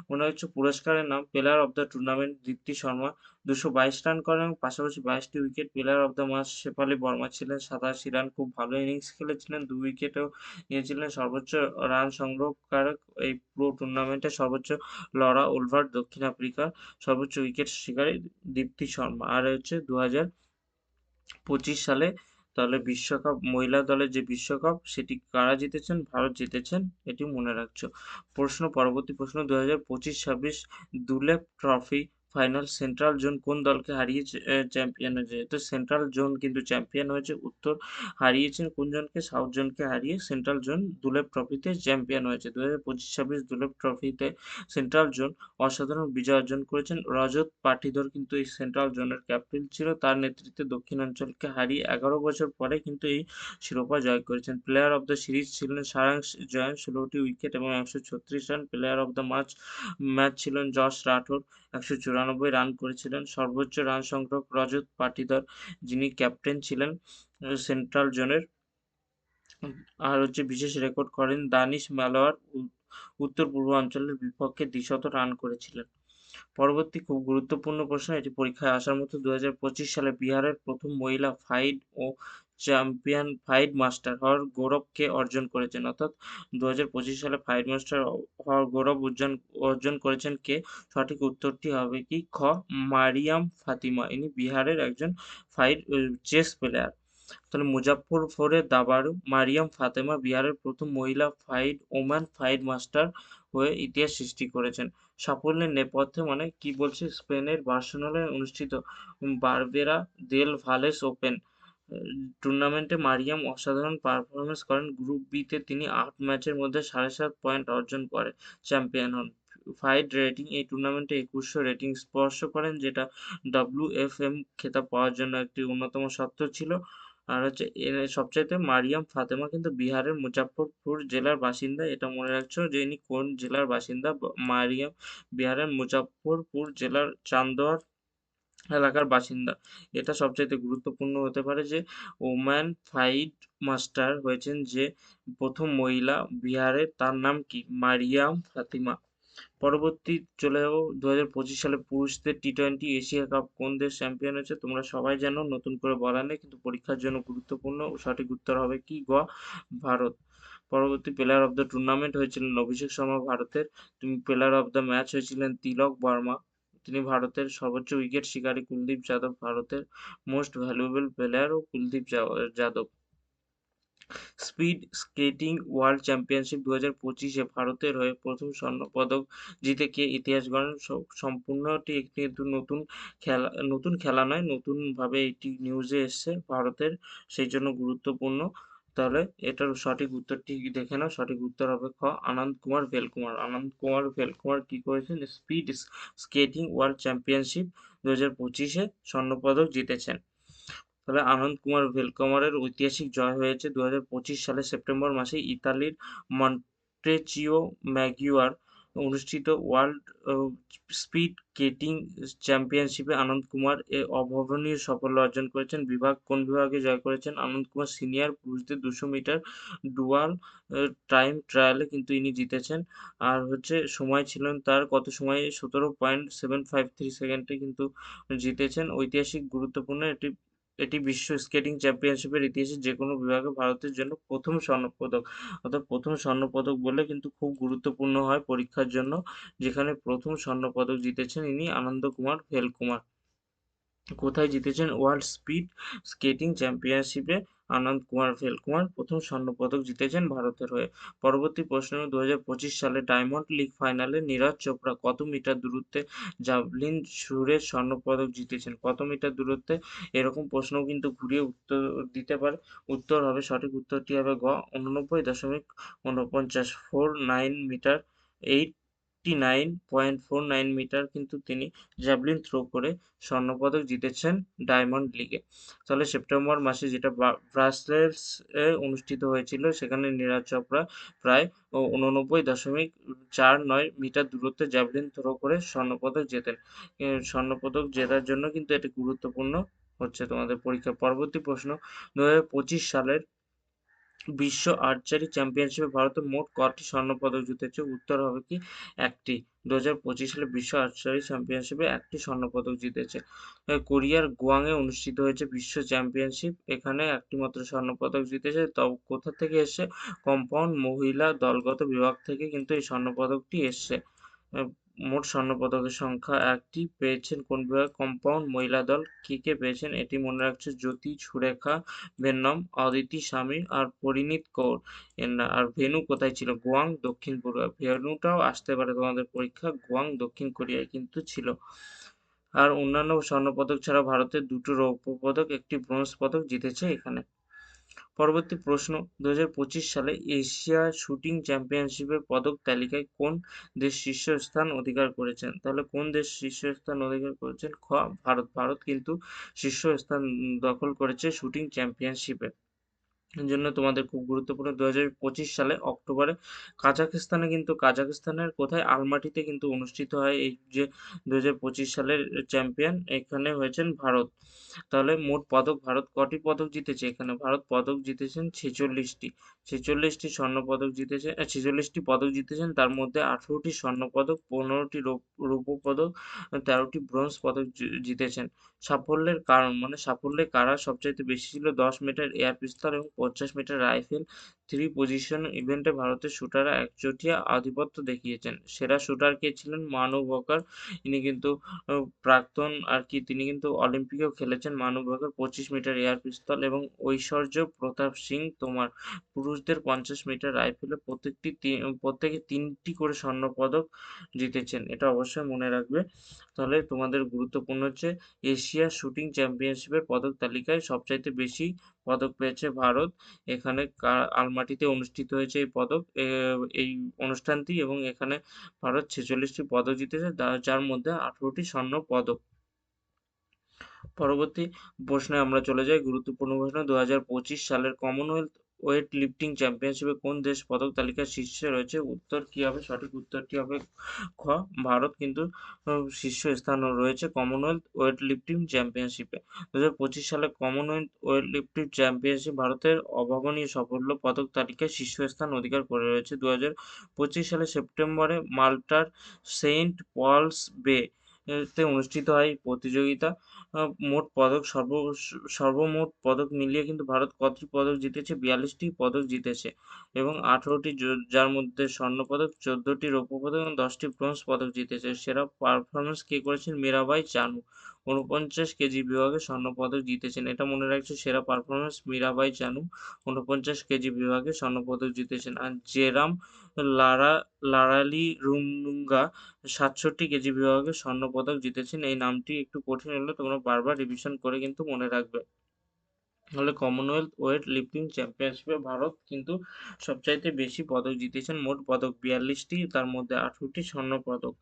মনে হচ্ছে পুরস্কারের নাম player of the tournament Deepti Sharma 222 run করেন এবং পাশাপাশি 22টি wicket. Player of the match Shafali Verma ছিলেন 87 রান, খুব ভালো ইনিংস খেলেছিলেন, 2 উইকেটও নিয়েছিলেন। সর্বোচ্চ রান সংগ্রহকারক এই পুরো টুর্নামেন্টে সর্বোচ্চ লরা উলফার্ট দক্ষিণ আফ্রিকার সর্বোচ্চ উইকেট শিকারী দীপ্তি শর্মা। আর হচ্ছে 2025 সালে তাহলে বিশ্বকাপ মহিলা দলের যে বিশ্বকাপ সেটি কারা জিতেছেন? ভারত জিতেছেন, এটি মনে রাখছো। পরবর্তী প্রশ্ন 2025-26 দুলেপ ট্রফি ফাইনাল সেন্ট্রাল জোন কোন দলকে হারিয়ে চ্যাম্পিয়ন হয়েছে? তো সেন্ট্রাল জোন কিন্তু চ্যাম্পিয়ন হয়েছে। উত্তর হারিয়েছেন কোন জনকে? সাউথ জোনকে হারিয়ে সেন্ট্রাল জোন দুলেপ ট্রফিতে চ্যাম্পিয়ন হয়েছে। 2025-26 দুলেপ ট্রফিতে সেন্ট্রাল জোন অসাধারণ বিজয় অর্জন করেছেন। রজত পাটিধর কিন্তু এই সেন্ট্রাল জোনের ক্যাপ্টেন ছিল। তার নেতৃত্বে দক্ষিণাঞ্চলকে হারিয়ে 11 বছর পরে কিন্তু এই শিরোপা জয় করেছেন। প্লেয়ার অফ দ্য সিরিজ ছিলেন সারাংশ জয়ান 16টি উইকেট এবং 136 run. Player of the match ছিলেন যশ রাঠোর 194 রান করেছিলেন। সর্বোচ্চ রান সংগ্রহক রজত পাটিদার যিনি ক্যাপ্টেন ছিলেন সেন্ট্রাল জোনের। আর হচ্ছে বিশেষ রেকর্ড করেন দানিশ মালাওয়ার উত্তর পূর্বাঞ্চলের বিপক্ষে 200 রান করেছিলেন। পরবর্তী খুব গুরুত্বপূর্ণ প্রশ্ন, এটি পরীক্ষায় আসার মতো। 2025 সালে বিহারের প্রথম মহিলা ফাইড মাস্টার হওয়ার গৌরব কে অর্জন করেছেন? অর্থাৎ 2025 সালে ফাইড মাস্টার হওয়ার গৌরব অর্জন করেছেন কে? সঠিক উত্তরটি হবে কি খ মারিয়াম ফাতিমা। ইনি বিহারের একজন চেস প্লেয়ার। তাহলে মুজাফফরপুরের দাবাড়ু মারিয়াম ফাতেমা বিহারের প্রথম মহিলা ওম্যান ফাইড মাস্টার হয়ে ইতিহাস সৃষ্টি করেছেন। সাফল্যের নেপথ্যে মানে কি বলছে? স্পেনের বার্সেলোনায় অনুষ্ঠিত বারবেরা দেল ভালেস ওপেন টুর্নামেন্টে মারিয়াম অসাধারণ পারফরমেন্স করেন। গ্রুপ বিতে তিনি 8 ম্যাচের মধ্যে 7.5 পয়েন্ট অর্জন করে চ্যাম্পিয়ন হন। ফাইড রেটিং এই টুর্নামেন্টে 2100 রেটিং স্পর্শ করেন, যেটা WFM খেতাব পাওয়ার জন্য একটি অন্যতম শর্ত ছিল। আর হচ্ছে এর সবচাইতে মারিয়াম ফাতেমা কিন্তু বিহারের মুজাফফরপুর জেলার বাসিন্দা। এটা মনে রাখছো যে ইনি কোন জেলার বাসিন্দা? মারিয়াম বিহারের মুজাফফরপুর জেলার চান্দোয়ার এলাকার বাসিন্দা। এটা সবচাইতে গুরুত্বপূর্ণ হতে পারে যে ওম্যান ফাইড মাস্টার হয়েছেন যে প্রথম মহিলা বিহারের, তার নাম কি? মারিয়াম ফাতিমা। পরবর্তী চলে যাবো 2025 সালে পুরুষদের টি-20 এশিয়া কাপ কোন দেশ চ্যাম্পিয়ন হয়েছে? তোমরা সবাই জানো, নতুন করে বলার নেই, কিন্তু পরীক্ষার জন্য গুরুত্বপূর্ণ। সঠিক উত্তর হবে কি গ ভারত। পরবর্তী প্লেয়ার অফ দ্য টুর্নামেন্ট হয়েছিলেন অভিষেক শর্মা ভারতের। প্লেয়ার অফ দ্য ম্যাচ হয়েছিলেন তিলক বর্মা। তিনি ভারতের সর্বোচ্চ উইকেট শিকারী কুলদীপ যাদব ভারতের মোস্ট ভ্যালুয়েবল প্লেয়ার ও Kuldeep Yadav. Speed skating world championship 2025-এ ভারতের হয়ে প্রথম স্বর্ণপদক জিতে কে ইতিহাস গড়েন? সম্পূর্ণটি একটি নতুন খেলা নয়, নতুনভাবে এটি নিউজে এসছে ভারতের, সেই জন্য গুরুত্বপূর্ণ। তাহলে এটার সঠিক উত্তরটি দেখে নাও। সঠিক উত্তর হবে খ আনন্দ কুমার ভেলকুমার। আনন্দ কুমার ভেলকুমার কি করেছেন? স্পিড স্কেটিং ওয়ার্ল্ড চ্যাম্পিয়নশিপ 2025-এ স্বর্ণপদক জিতেছেন। তাহলে আনন্দ কুমার ভেলকুমারের ঐতিহাসিক জয় হয়েছে 2025 সালের সেপ্টেম্বর মাসে ইতালির মন্টেচিও ম্যাগুয়ার অনুষ্ঠিত ওয়ার্ল্ড স্পিড স্কেটিং চ্যাম্পিয়নশিপে আনন্দ কুমার অভাবনীয় সাফল্য অর্জন করেছেন। কোন বিভাগে জয় করেছেন? আনন্দ কুমার সিনিয়র পুরুষদের 200 মিটার ডুয়াল টাইম ট্রায়ালে কিন্তু ইনি জিতেছেন। আর হচ্ছে সময় ছিলেন তার কত সময়ে? 17.753 সেকেন্ডে কিন্তু জিতেছেন। ঐতিহাসিক গুরুত্বপূর্ণ এটি বিশ্ব স্কেটিং চ্যাম্পিয়নশিপের ইতিহাসে যেকোনো বিভাগে ভারতের জন্য প্রথম স্বর্ণপদক। অর্থাৎ প্রথম স্বর্ণপদক বললে কিন্তু খুব গুরুত্বপূর্ণ হয় পরীক্ষার জন্য, যেখানে প্রথম স্বর্ণপদক জিতেছেন ইনি আনন্দ কুমার ভেলকুমার। কোথায় জিতেছেন? ওয়ার্ল্ড স্পিড স্কেটিং চ্যাম্পিয়নশিপে আনন্দ কুমার ফেলকুমার প্রথম স্বর্ণপদক জিতেছেন ভারতের হয়ে। পরবর্তী প্রশ্ন, 2025 সালে ডায়মন্ড লিগ ফাইনালে নীরজ চোপড়া কত মিটার দূরত্বে জাভলিন ছুড়ে স্বর্ণপদক জিতেছেন? কত মিটার দূরত্বে? এরকম প্রশ্নও কিন্তু ঘুরিয়ে উত্তর দিতে পারে। উত্তর হবে, সঠিক উত্তরটি হবে গ, 89.49 মিটার, 89.49 মিটার কিন্তু তিনি জ্যাভলিন থ্রো করে স্বর্ণপদক জিতেছেন ডায়মন্ড লিগে। তাহলে সেপ্টেম্বর মাসে যেটা ব্রাসেলস এ অনুষ্ঠিত হয়েছিল, সেখানে নীরজ চোপড়া প্রায় 89.49 মিটার দূরত্বে জ্যাভলিন থ্রো করে স্বর্ণপদক জেতেন। স্বর্ণপদক জেতার জন্য কিন্তু এটি গুরুত্বপূর্ণ হচ্ছে তোমাদের পরীক্ষা। পরবর্তী প্রশ্ন, 2025 সালের বিশ্ব আর্চারি চ্যাম্পিয়নশিপে ভারত মোট কটি স্বর্ণপদক জিতেছে? উত্তর হবে কি, একটি। 2025 সালে বিশ্ব আর্চারি চ্যাম্পিয়নশিপে একটি স্বর্ণপদক জিতেছে। কোরিয়ার গোয়াংয়ে অনুষ্ঠিত হয়েছে বিশ্ব চ্যাম্পিয়নশিপ, এখানে একটি মাত্র স্বর্ণপদক জিতেছে। তবে কোথা থেকে এসছে? কম্পাউন্ড মহিলা দলগত বিভাগ থেকে কিন্তু এই স্বর্ণপদকটি এসছে। মোট স্বর্ণপদকের সংখ্যা একটি। পেয়েছেন কোন বিভাগে? কম্পাউন্ড মহিলা দল। কে পেয়েছেন এটি মনে রাখছে, জ্যোতি, সুরেখা ভেন্নম, অদিতি স্বামী আর পরিণীত কৌর। আর ভেন্যু কোথায় ছিল? গোয়াং, দক্ষিণ পূর্ব। ভেন্যুটাও আসতে পারে তোমাদের পরীক্ষা, গোয়াং দক্ষিণ কোরিয়ায় কিন্তু ছিল। আর অন্যান্য স্বর্ণপদক ছাড়া ভারতের দুটো রৌপ্য পদক, একটি ব্রোঞ্জ পদক জিতেছে এখানে। পরবর্তী প্রশ্ন, 2025 সালে এশিয়া শুটিং চ্যাম্পিয়নশিপের পদক তালিকায় কোন দেশ শীর্ষস্থান অধিকার করেছেন? তাহলে কোন দেশ শীর্ষস্থান অধিকার করেছেন? খ, ভারত। ভারত কিন্তু শীর্ষস্থান দখল করেছে শুটিং চ্যাম্পিয়নশিপে। এর জন্য তোমাদের খুব গুরুত্বপূর্ণ, 2025 সালে অক্টোবরে কাজাখস্তানের কোথায়? আলমাটিতে কিন্তু অনুষ্ঠিত হয় এই যে 2025 সালের চ্যাম্পিয়ন, এখানে হয়েছেন ভারত। তাহলে মোট পদক ভারত কটি পদক জিতেছে? এখানে ভারত পদক জিতেছেন 46টি। 46টি স্বর্ণপদক জিতেছে, 46টি পদক জিতেছেন, তার মধ্যে 18টি স্বর্ণপদক, 15টি রৌপ্য পদক, 13টি ব্রোঞ্জ পদক জিতেছেন। সাফল্যের কারণ, মানে সাফল্যে কারা সবচাইতে বেশি ছিল? 10 মিটার এয়ার পিস্তল এবং 50 মিটার রাইফেল থ্রি পজিশন ইভেন্টে ভারতের শুটাররা একচেটিয়া আধিপত্য দেখিয়েছেন। সেরা শুটার কে ছিলেন? মানু বকার। ইনি কিন্তু প্রাক্তন আর কি, তিনি কিন্তু অলিম্পিকেও খেলেছেন। মানু বকার 25 মিটার এয়ার পিস্তল এবং ঐশ্বর্য প্রতাপ সিং তোমার পুরুষদের 50 মিটার রাইফেলে প্রত্যেকে 3টি করে স্বর্ণপদক জিতেছেন, এটা অবশ্যই মনে রাখবে। তাহলে তোমাদের গুরুত্বপূর্ণ হচ্ছে, এশিয়া শুটিং চ্যাম্পিয়নশিপের পদক তালিকায় সবচাইতে বেশি পদক পেয়েছে ভারত। এখানে আলমাটিতে অনুষ্ঠিত হয়েছে এই অনুষ্ঠানটি, এবং এখানে ভারত 46টি পদক জিতেছে, যার মধ্যে 18টি স্বর্ণ পদক। পরবর্তী প্রশ্নে আমরা চলে যাই, গুরুত্বপূর্ণ প্রশ্ন, 2025 সালের কমনওয়েলথ ওয়েট লিফটিং চ্যাম্পিয়নশিপে কোন দেশ পদক তালিকার শীর্ষে রয়েছে? উত্তর কি হবে? সঠিক উত্তরটি হবে খ, ভারত কিন্তু শীর্ষ স্থানে রয়েছে কমনওয়েলথ ওয়েট লিফটিং চ্যাম্পিয়নশিপে। 2025 সালে কমনওয়েলথ ওয়েট লিফটিং চ্যাম্পিয়নশিপ ভারতের অভাবনীয় সাফল্য পদক তালিকায় শীর্ষস্থান অধিকার করে রয়েছে। 2025 সালে সেপ্টেম্বরে মাল্টার সেন্ট পলস বে তে অনুষ্ঠিত হয় এই প্রতিযোগিতা। মোট পদক সর্বমোট পদক মিলিয়ে কিন্তু ভারত কতটি পদক জিতেছে? 42টি পদক জিতেছে এবং 18টি, যার মধ্যে স্বর্ণপদক, 14টি রৌপ্য পদক এবং 10টি ব্রোঞ্জ পদক জিতেছে। সেরা পারফরমেন্স কে করেছেন? মীরাবাই চানু 49 কেজি বিভাগে স্বর্ণপদক জিতেছেন, এটা মনে রাখছে। সেরা পারফরমেন্স মীরাবাই চানু 49 কেজি বিভাগে স্বর্ণপদক জিতেছেন। আর জেরাম লারালি রুমনুঙ্গা 67 কেজি বিভাগে স্বর্ণপদক জিতেছেন। এই নামটি একটু কঠিন হলে তোমরা বারবার রিভিশন করে কিন্তু মনে রাখবে। তাহলে কমনওয়েলথ ওয়েট লিফটিং চ্যাম্পিয়নশিপে ভারত কিন্তু সবচাইতে বেশি পদক জিতেছেন, মোট পদক 42টি, তার মধ্যে 18টি স্বর্ণ পদক।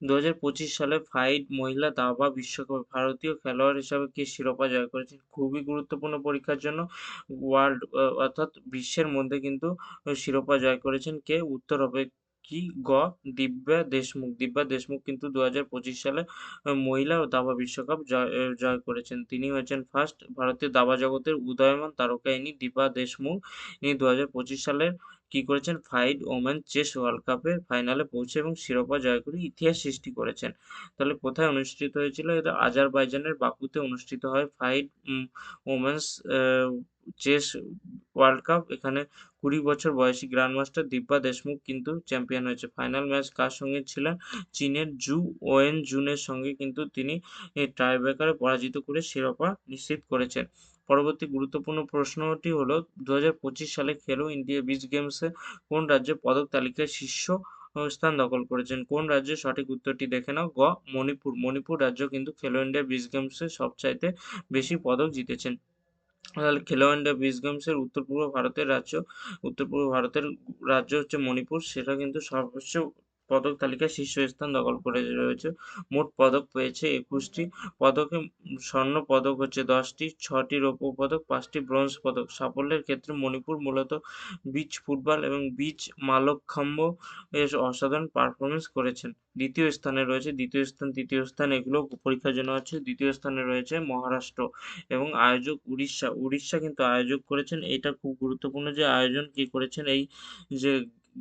2025 সালে ফাইড মহিলা দাবা বিশ্বকাপে ভারতীয় খেলোয়াড় হিসাবে কে শিরোপা জয় করেছেন? খুবই গুরুত্বপূর্ণ পরীক্ষার জন্য। ওয়ার্ল্ড অর্থাৎ বিশ্বের মধ্যে কিন্তু শিরোপা জয় করেছেন কে? উত্তর হবে কি, গ, দিব্যা দেশমুখ। দিব্যা দেশমুখ কিন্তু 2025 সালে মহিলা দাবা বিশ্বকাপ জয় করেছেন। তিনি হয়েছেন ফার্স্ট ভারতীয় দাবা জগতের উদীয়মান তারকা, ইনি দিব্যা দেশমুখ। ইনি 2025 সালের কি করেছেন? ফাইড ওমেন চেস ওয়ার্ল্ড কাপের ফাইনালে পৌঁছে এবং শিরোপা জয় করে ইতিহাস সৃষ্টি করেছেন। তাহলে কোথায় অনুষ্ঠিত হয়েছিল? এটা আজারবাইজানের বাকুতে অনুষ্ঠিত হয় ফাইড ওমেন্স চেস ওয়ার্ল্ড কাপ। এখানে 20 বছর বয়সী গ্র্যান্ডমাস্টার দিব্যা দেশমুখ কিন্তু চ্যাম্পিয়ন হয়েছে। ফাইনাল ম্যাচ কার সঙ্গে ছিলেন? চীনের জু ওয়েন জুনের সঙ্গে কিন্তু তিনি টাইব্রেকারে পরাজিত করে শিরোপা নিশ্চিত করেছেন। পরবর্তী গুরুত্বপূর্ণ প্রশ্নটি হলো 2025 সালে খেলো ইন্ডিয়া বিচ গেমসে কোন রাজ্য পদক তালিকায় শীর্ষ স্থান দখল করেছেন? কোন রাজ্যের? সঠিক উত্তরটি দেখে নাও। গ. মণিপুর। মণিপুর রাজ্য কিন্তু খেলো ইন্ডিয়া বিচ গেমসে সবচাইতে বেশি পদক জিতেছেন। তাহলে খেলো ইন্ডিয়া বিচ গেমসের উত্তর পূর্ব ভারতের রাজ্য হচ্ছে মণিপুর, সেটা কিন্তু সর্বোচ্চ পদক তালিকায় শীর্ষস্থান দখল করে রয়েছে। মোট পদক পেয়েছে 21টি। পদকে স্বর্ণ পদক হচ্ছে 10টি, 6টি রৌপ্য পদক, 5টি ব্রোঞ্জ পদক। সাফল্যের ক্ষেত্রে মণিপুর মূলত বিচ ফুটবল এবং বিচ মালখম্ব এর অসাধারণ পারফরম্যান্স করেছেন। তৃতীয় স্থান এগুলো পরীক্ষার জন্য আছে। দ্বিতীয় স্থানে রয়েছে মহারাষ্ট্র এবং আয়োজক উড়িষ্যা। উড়িষ্যা কিন্তু আয়োজক করেছেন। এটা খুব গুরুত্বপূর্ণ যে আয়োজন কে করেছেন এই যে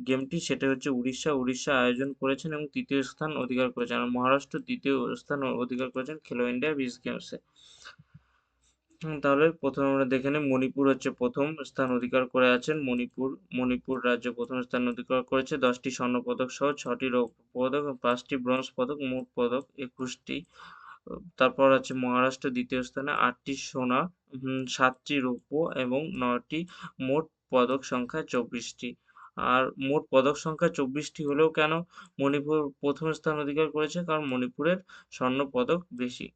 গেমটি, সেটা হচ্ছে উড়িষ্যা। উড়িষ্যা আয়োজন করেছেন এবং তৃতীয় স্থান অধিকার করেছেন। আর মহারাষ্ট্র দ্বিতীয় স্থান অধিকার করেছেন খেলো ইন্ডিয়া বিচ গেমসে। তাহলে প্রথমে আমরা দেখে নিই মণিপুর হচ্ছে প্রথম স্থান অধিকার করে আছেন। মণিপুর রাজ্য প্রথম স্থান অধিকার করেছে 10টি স্বর্ণপদক সহ 6টি রৌপ্য পদক এবং 5টি ব্রোঞ্জ পদক, মোট পদক 21টি। তারপর আছে মহারাষ্ট্র দ্বিতীয় স্থানে 8টি সোনা, 7টি রৌপ্য এবং 9টি, মোট পদক সংখ্যা 24টি। আর মোট পদক সংখ্যা 24টি হলেও কেন মণিপুর প্রথম স্থান অধিকার করেছে? কারণ মণিপুরের স্বর্ণ পদক বেশি।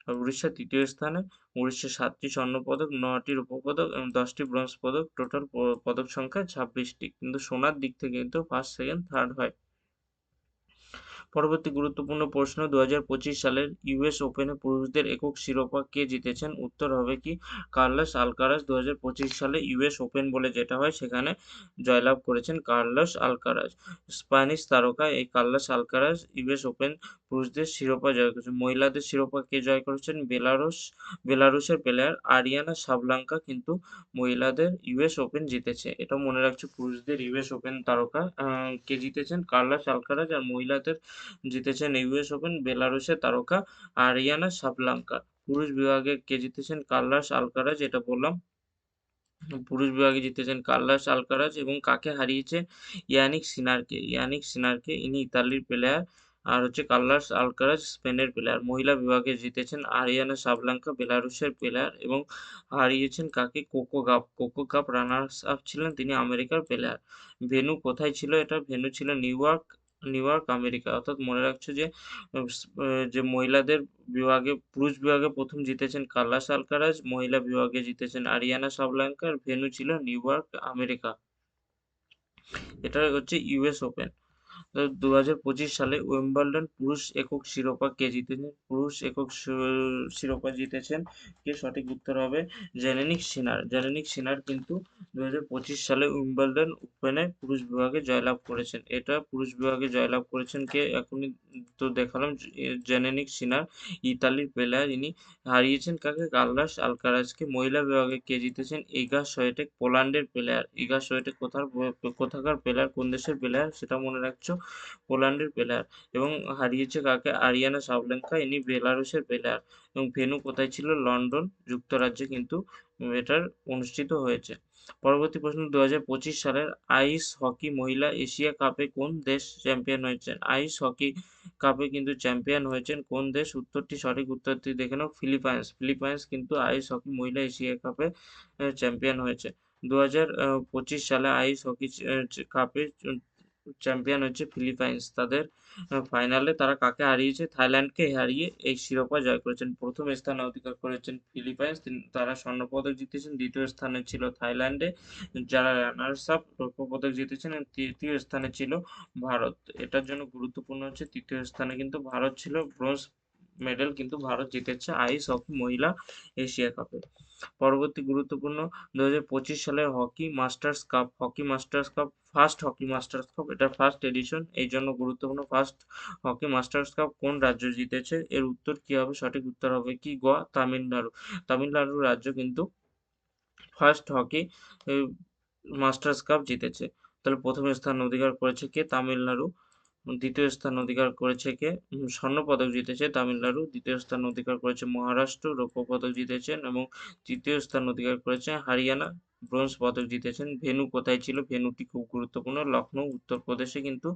আর উড়িষ্যা তৃতীয় স্থানে। উড়িষ্যা 7টি স্বর্ণপদক, 9টি রৌপ্য পদক এবং 10টি ব্রোঞ্জ পদক, টোটাল পদক সংখ্যা 26টি। কিন্তু সোনার দিক থেকে কিন্তু ফার্স্ট, সেকেন্ড, থার্ড হয়। পরবর্তী গুরুত্বপূর্ণ প্রশ্ন 2025 সালের ইউএস ওপেনে পুরুষদের একক শিরোপা কে জিতেছেন? উত্তর হবে কি কার্লোস আলকারাজ। 2025 সালে ইউএস ওপেন বলে যেটা হয় সেখানে জয়লাভ করেছেন কার্লোস আলকারাজ। স্প্যানিশ তারকা এই কার্লোস আলকারাজ ইউএস ওপেন পুরুষদের শিরোপা জয় করেছেন। মহিলাদের শিরোপা কে জয় করেছেন? বেলারুশের প্লেয়ার আরিয়ানা সাবলাঙ্কা কিন্তু মহিলাদের ইউএস ওপেন জিতেছে। এটা মনে রাখছো, পুরুষদের ইউএস ওপেন তারকা কে জিতেছেন? Carlos Alcaraz. আর মহিলাদের জিতেছেন ইউএস ওপেন বেলারুশের তারকা আরিয়ানা সাবলাঙ্কা। পুরুষ বিভাগে কে জিতেছেন? কার্লোস আলকারাজ, এটা বললাম। পুরুষ বিভাগে জিতেছেন কার্লোস আলকারাজ এবং কাকে হারিয়েছে? ইয়ানিক সিনারকে, ইনি ইতালির প্লেয়ার। আর হচ্ছে কার্লোস আলকারাজ স্পেনের প্লেয়ার। মহিলা বিভাগে জিতেছেন আরিয়ানা সাবলাঙ্কা বেলারুশের প্লেয়ার এবং হারিয়েছেন কাকে? কোকো গাফ রানার্স আপ ছিলেন, তিনি আমেরিকার প্লেয়ার। ভেন্যু কোথায় ছিল? এটা ভেন্যু ছিল নিউ ইয়র্ক আমেরিকা। অর্থাৎ মনে রাখছো যে যে মহিলাদের পুরুষ বিভাগে প্রথম জিতেছেন কার্লোস আলকারাজ, মহিলা বিভাগে জিতেছেন আরিয়ানা সাবলাঙ্কা, আর ভেন্যু ছিল নিউ ইয়র্ক আমেরিকা। এটা হচ্ছে ইউএস ওপেন। 2025 সালে উইম্বলডন পুরুষ একক শিরোপা কে জিতেছেন? পুরুষ একক শিরোপা জিতেছেন কে? সঠিক উত্তর হবে জেনেনিক সিনার। জেনেনিক সিনার কিন্তু 2025 সালে উইম্বলডন ওপেনে পুরুষ বিভাগে জয়লাভ করেছেন। এটা পুরুষ বিভাগে জয়লাভ করেছেন কে? এখনই তো দেখালাম, জেনেনিক সিনার ইতালির প্লেয়ার। ইনি হারিয়েছেন কাকে? কার্লোস আলকারাজকে। মহিলা বিভাগে কে জিতেছেন? ইগা স্বীটেক পোল্যান্ডের প্লেয়ার। ইগা স্বীটেক কোথাকার প্লেয়ার, কোন দেশের প্লেয়ার সেটা মনে রাখছো? পোল্যান্ডের প্লেয়ার। এবং হারিয়েছে কাকে? আরিয়ানা সাবলাঙ্কা, ইনি বেলারুশের প্লেয়ার। এবং ভেন্যু কোথায় ছিল? লন্ডন যুক্তরাজ্যে কিন্তু এটার অনুষ্ঠিত হয়েছে। পরবর্তী প্রশ্ন 2025 সালের আইস হকি মহিলা এশিয়া কাপে কোন দেশ চ্যাম্পিয়ন হয়েছেন? আইস হকি কাপে কিন্তু চ্যাম্পিয়ন হয়েছেন কোন দেশ? সঠিক উত্তরটি দেখে নাও। ফিলিপাইন্স কিন্তু আইস হকি মহিলা এশিয়া কাপে চ্যাম্পিয়ন হয়েছে। 2025 সালে আইস হকি কাপে চ্যাম্পিয়ন হচ্ছে ফিলিপাইন্স। তাদের ফাইনালে তারা কাকে হারিয়েছে? থাইল্যান্ডকে হারিয়ে এই শিরোপা জয় করেছেন। প্রথম স্থানে অধিকার করেছেন ফিলিপাইন্স, তারা স্বর্ণপদক জিতেছেন। দ্বিতীয় স্থানে ছিল থাইল্যান্ডে, যারা রানার্স আপ রৌপ্য পদক জিতেছেন। এবং তৃতীয় স্থানে ছিল ভারত। এটার জন্য গুরুত্বপূর্ণ হচ্ছে তৃতীয় স্থানে কিন্তু ভারত ছিল, ব্রোঞ্জ মেডেল কিন্তু ভারত জিতেছে আইস হকি মহিলা এশিয়া কাপে। পরবর্তী গুরুত্বপূর্ণ 2025 সালের hockey masters cup first hockey masters cup, এটা ফার্স্ট এডিশন, এই জন্য গুরুত্বপূর্ণ। ফার্স্ট হকি মাস্টার্স কাপ কোন রাজ্য জিতেছে? এর উত্তর কি হবে? সঠিক উত্তর হবে কি গ তামিলনাড়ু। তামিলনাড়ু রাজ্য কিন্তু ফার্স্ট হকি মাস্টার্স কাপ জিতেছে। তাহলে প্রথম স্থান অধিকার করেছে কে? তামিলনাড়ু। দ্বিতীয় স্থান অধিকার করেছে কে? স্বর্ণপদক জিতেছে তামিলনাড়ু। দ্বিতীয় স্থান অধিকার করেছে মহারাষ্ট্র, রৌপ্য পদক জিতেছেন। এবং তৃতীয় স্থান অধিকার করেছে হারিয়ানা, ব্রোঞ্জ পদক জিতেছেন। ভেন্যু কোথায় ছিল? ভেন্যুটি খুব গুরুত্বপূর্ণ, লখনৌ উত্তরপ্রদেশে কিন্তু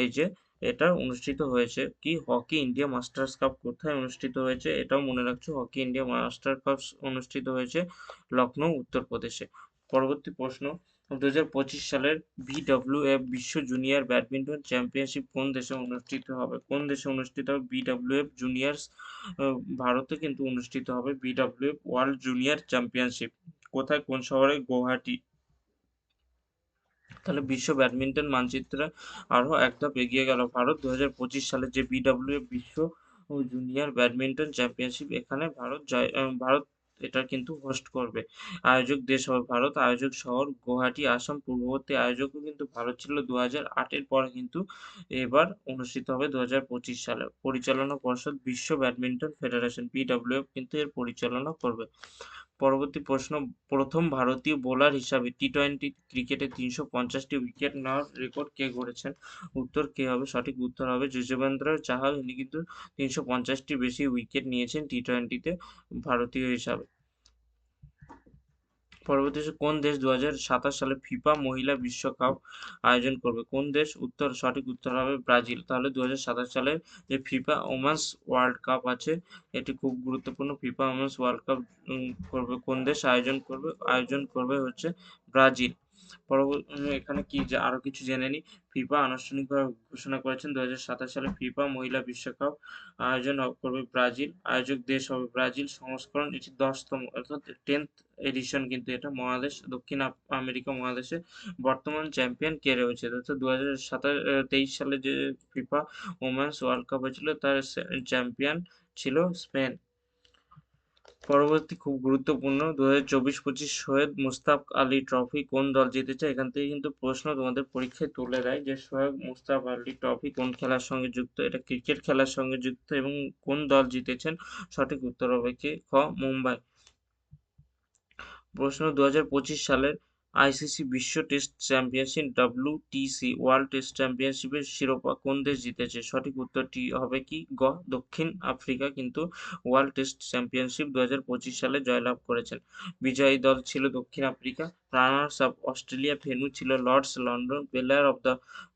এই যে এটা অনুষ্ঠিত হয়েছে কি হকি ইন্ডিয়া মাস্টার্স কাপ কোথায় অনুষ্ঠিত হয়েছে এটাও মনে রাখছো, হকি ইন্ডিয়া মাস্টার কাপ অনুষ্ঠিত হয়েছে লখনৌ উত্তরপ্রদেশে। পরবর্তী প্রশ্ন, 2025 সালের বিডব্লিউএফ বিশ্ব জুনিয়র ব্যাডমিন্টন চ্যাম্পিয়নশিপ কোন দেশে অনুষ্ঠিত হবে? কোন দেশে অনুষ্ঠিত হবে বিডব্লিউএফ জুনিয়র্স? ভারতে কিন্তু অনুষ্ঠিত হবে বিডব্লিউএফ ওয়ার্ল্ড জুনিয়র চ্যাম্পিয়নশিপ। কোথায়, কোন শহরে? গুয়াহাটি। তাহলে বিশ্ব ব্যাডমিন্টন মানচিত্রে আরও এক ধাপ এগিয়ে গেল ভারত। 2025 সালে যে বিডব্লিউএফ বিশ্ব জুনিয়র ব্যাডমিন্টন চ্যাম্পিয়নশিপ, এখানে ভারত এটা কিন্তু হোস্ট করবে। আয়োজক দেশ হবে ভারত, আয়োজক শহর গুয়াহাটি, আসাম। পূর্ববর্তী আয়োজকও কিন্তু ভারত ছিল 2008-এর পরে, কিন্তু এবার অনুষ্ঠিত হবে 2025 সালে। পরিচালনা পর্ষদ বিশ্ব ব্যাডমিন্টন ফেডারেশন, বিডব্লিউএফ কিন্তু এর পরিচালনা করবে। পরবর্তী প্রশ্ন, প্রথম ভারতীয় বোলার হিসাবে টি-টোয়েন্টি ক্রিকেটে 350টি উইকেট নেওয়ার রেকর্ড কে গড়েছেন? উত্তর কে হবে? সঠিক উত্তর হবে যুজবেন্দ্র চাহাল। ইনি কিন্তু 350টির বেশি উইকেট নিয়েছেন টি-টোয়েন্টিতে ভারতীয় হিসাবে। পরবর্তী কোন দেশ 2027 সালে ফিফা মহিলা বিশ্বকাপ আয়োজন করবে? কোন দেশ? উত্তর, সঠিক উত্তর হবে ব্রাজিল। তাহলে 2027 সালের যে ফিফা ওমেন্স ওয়ার্ল্ড কাপ আছে, এটি খুব গুরুত্বপূর্ণ। ফিফা ওমেন্স ওয়ার্ল্ড কাপ করবে কোন দেশ? আয়োজন করবে হচ্ছে ব্রাজিল। এখানে কি আরো কিছু জেনে নিই। ফিফা আনুষ্ঠানিকভাবে ঘোষণা করেছেন 2027 সালে ফিফা মহিলা বিশ্বকাপ আয়োজন করবে ব্রাজিল। আয়োজক দেশ হবে ব্রাজিল। সংস্করণ এটি 10তম, অর্থাৎ 10th এডিশন, কিন্তু এটা দক্ষিণ আমেরিকা মহাদেশে। বর্তমান চ্যাম্পিয়ন কে রয়েছে? অর্থাৎ 2023 সালে যে ফিফা ওমেন্স ওয়ার্ল্ড কাপ হয়েছিল, তার চ্যাম্পিয়ন ছিল স্পেন। পরবর্তী খুব গুরুত্বপূর্ণ, 2024-25 সৈয়দ মুশতাক আলী ট্রফি কোন দল জিতেছে? এখান থেকে কিন্তু প্রশ্ন তোমাদের পরীক্ষায় তুলে দেয় যে সৈয়দ মুশতাক আলী ট্রফি কোন খেলার সঙ্গে যুক্ত? এটা ক্রিকেট খেলার সঙ্গে যুক্ত। এবং কোন দল জিতেছেন? সঠিক উত্তর হবে কি খ, মুম্বাই। প্রশ্ন, 2025 সালের আইসিসি বিশ্ব test championship WTC world test চ্যাম্পিয়নশিপের শিরোপা কোন দেশ জিতেছে? সঠিক উত্তরটি হবে কি গ, দক্ষিণ আফ্রিকা কিন্তু ওয়ার্ল্ড টেস্ট চ্যাম্পিয়নশিপ 2025 সালে জয়লাভ করেছেন। বিজয়ী দল ছিল দক্ষিণ Africa, runners up Australia, venue ছিল Lord's London. Player of the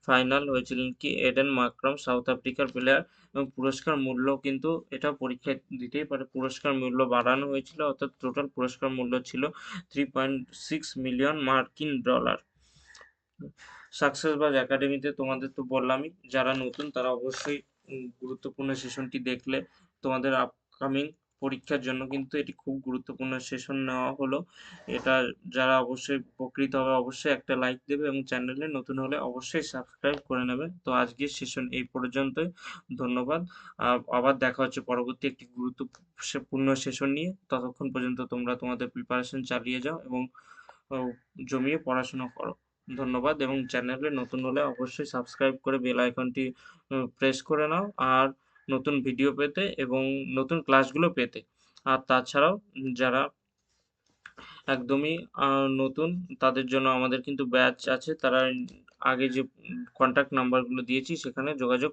final হয়েছিলেন কি এডেন মার্ক্রাম, সাউথ আফ্রিকার প্লেয়ার। এবং পুরস্কার মূল্য কিন্তু এটা পরীক্ষায় দিতেই পারে, পুরস্কার মূল্য বাড়ানো হয়েছিল, অর্থাৎ টোটাল পুরস্কার মূল্য ছিল 3.6 মিলিয়ন মার্কিন ডলার। সাকসেসবাজ একাডেমিতে তোমাদের তো বললামই, যারা নতুন তারা অবশ্যই গুরুত্বপূর্ণ সেশনটি দেখলে তোমাদের আপকামিং পরীক্ষার জন্য কিন্তু এটি খুব গুরুত্বপূর্ণ সেশন নেওয়া হলো। এটা যারা অবশ্যই উপকৃত হবে অবশ্যই একটা লাইক দেবে এবং চ্যানেলে নতুন হলে অবশ্যই সাবস্ক্রাইব করে নেবে। তো আজকের সেশন এই পর্যন্তই। ধন্যবাদ। আবার দেখা হচ্ছে পরবর্তী একটি গুরুত্বপূর্ণ সেশন নিয়ে। ততক্ষণ পর্যন্ত তোমরা তোমাদের প্রিপারেশন চালিয়ে যাও এবং জমিয়ে পড়াশোনা করো। ধন্যবাদ। এবং চ্যানেলে নতুন হলে অবশ্যই সাবস্ক্রাইব করে বেল আইকনটি প্রেস করে নাও, আর নতুন ভিডিও পেতে এবং নতুন ক্লাসগুলো পেতে। আর তাছাড়াও যারা একদমই নতুন, তাদের জন্য আমাদের কিন্তু ব্যাচ আছে। তারা আগে যে কন্ট্যাক্ট নাম্বারগুলো দিয়েছি সেখানে যোগাযোগ